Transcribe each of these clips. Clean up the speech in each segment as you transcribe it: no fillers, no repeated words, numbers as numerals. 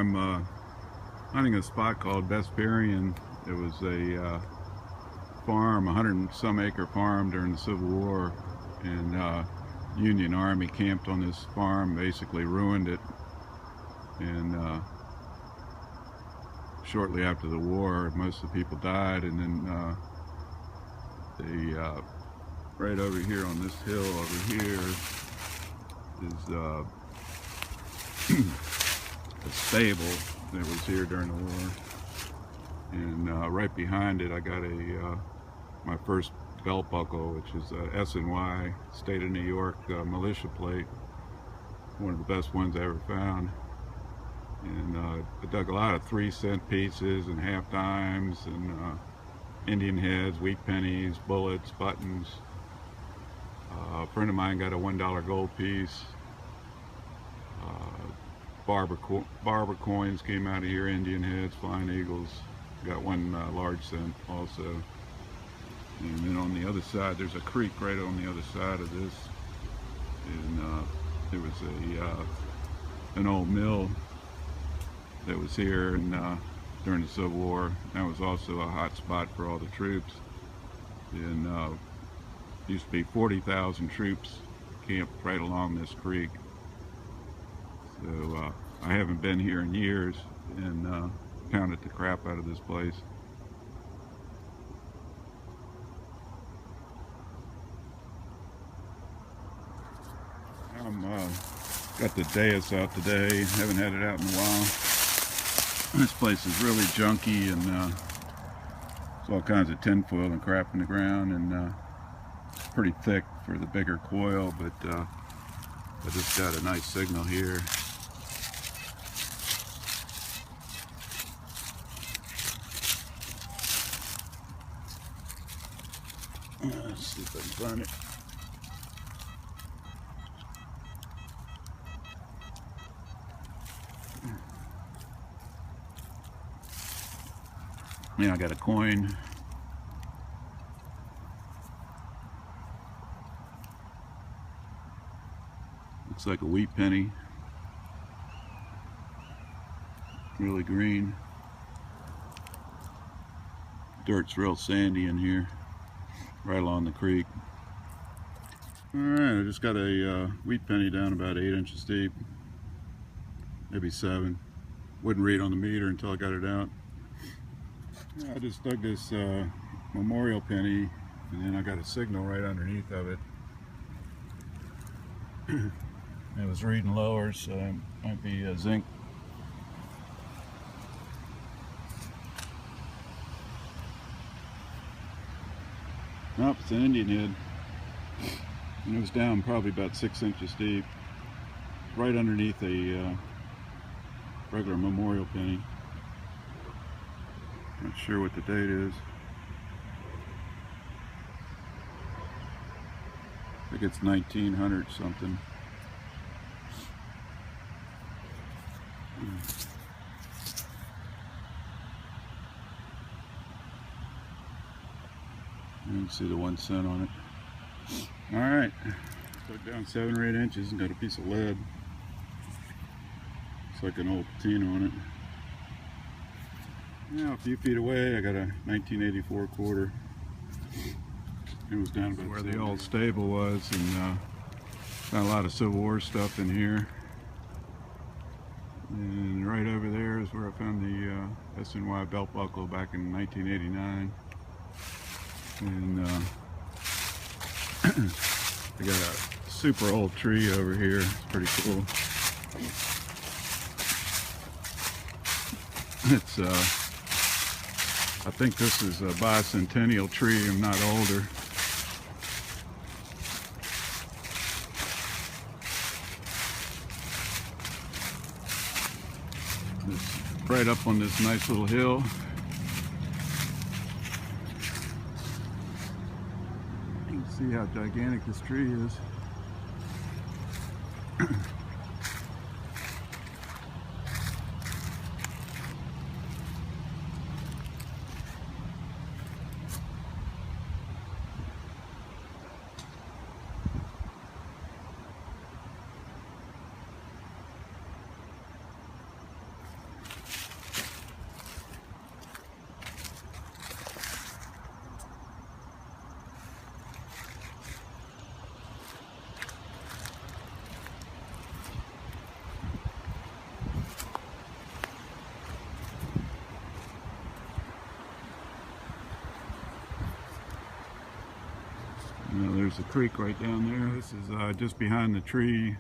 I'm hunting a spot called Vesperian. It was a farm, 100 and some acre farm during the Civil War, and Union Army camped on this farm, basically ruined it, and shortly after the war most of the people died, and then right over here on this hill over here is a stable that was here during the war, and right behind it I got my first belt buckle, which is a S&Y state of New York militia plate, one of the best ones I ever found. And I dug a lot of 3-cent pieces and half dimes and Indian heads, wheat pennies, bullets, buttons. A friend of mine got a $1 gold piece. Barber coins came out of here, Indian heads, flying eagles. Got one large cent also. And then on the other side, there's a creek right on the other side of this. And there was an old mill that was here and during the Civil War. That was also a hot spot for all the troops. And used to be 40,000 troops camped right along this creek. So I haven't been here in years, and pounded the crap out of this place. I'm got the Deus out today. Haven't had it out in a while. This place is really junky, and there's all kinds of tinfoil and crap in the ground, and pretty thick for the bigger coil, but I just got a nice signal here. Let's see if I can find it. Yeah, I got a coin. Looks like a wheat penny. Really green. Dirt's real sandy in here, right along the creek. Alright, I just got a wheat penny down about 8 inches deep. Maybe 7. Wouldn't read on the meter until I got it out. I just dug this memorial penny, and then I got a signal right underneath of it. It was reading lower, so it might be zinc. Nope, it's an Indian head. And it was down probably about 6 inches deep, right underneath a regular memorial penny. Not sure what the date is. I think it's 1900 something. You can see the 1 cent on it. Alright, put it down 7 or 8 inches and got a piece of lead. Looks like an old patina on it. Now a few feet away I got a 1984 quarter. It was down about where the old stable was, and got a lot of Civil War stuff in here. And right over there is where I found the S&Y belt buckle back in 1989. And I got a super old tree over here. It's pretty cool. It's I think this is a bicentennial tree, if not older. It's right up on this nice little hill. You can see how gigantic this tree is. There's a creek right down there. This is just behind the tree.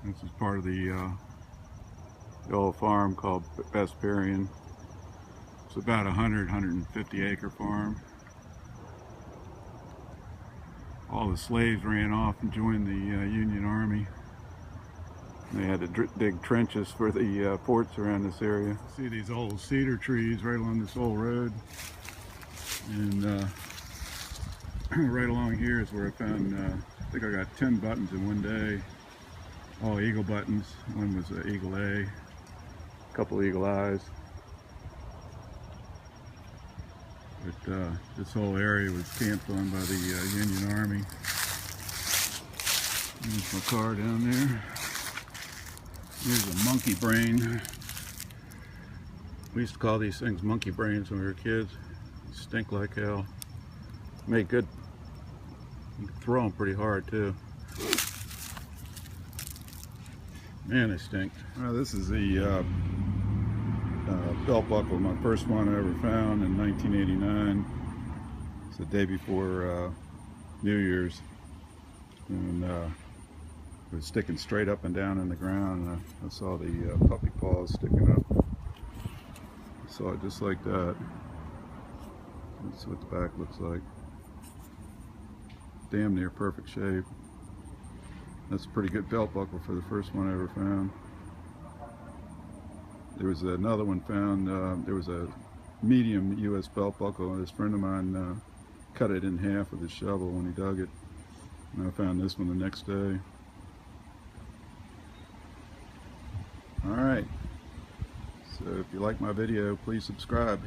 This is part of the old farm called Vesperian. It's about 150 acre farm. All the slaves ran off and joined the Union Army. They had to dig trenches for the forts around this area. See these old cedar trees right along this old road. And right along here is where I found, I think I got 10 buttons in one day. All eagle buttons. One was an eagle A, a couple eagle eyes. But this whole area was camped on by the Union Army. There's my car down there. Here's a monkey brain. We used to call these things monkey brains when we were kids. They stink like hell. Made good. You can throw them pretty hard too. Man, they stink. Well, this is the belt buckle, my first one I ever found in 1989. It's the day before New Year's, and it was sticking straight up and down in the ground. I saw the puppy paws sticking up. I saw it just like that. That's what the back looks like. Damn near perfect shape. That's a pretty good belt buckle for the first one I ever found. There was another one found, there was a medium US belt buckle, and this friend of mine cut it in half with his shovel when he dug it. And I found this one the next day. Alright, so if you like my video, please subscribe.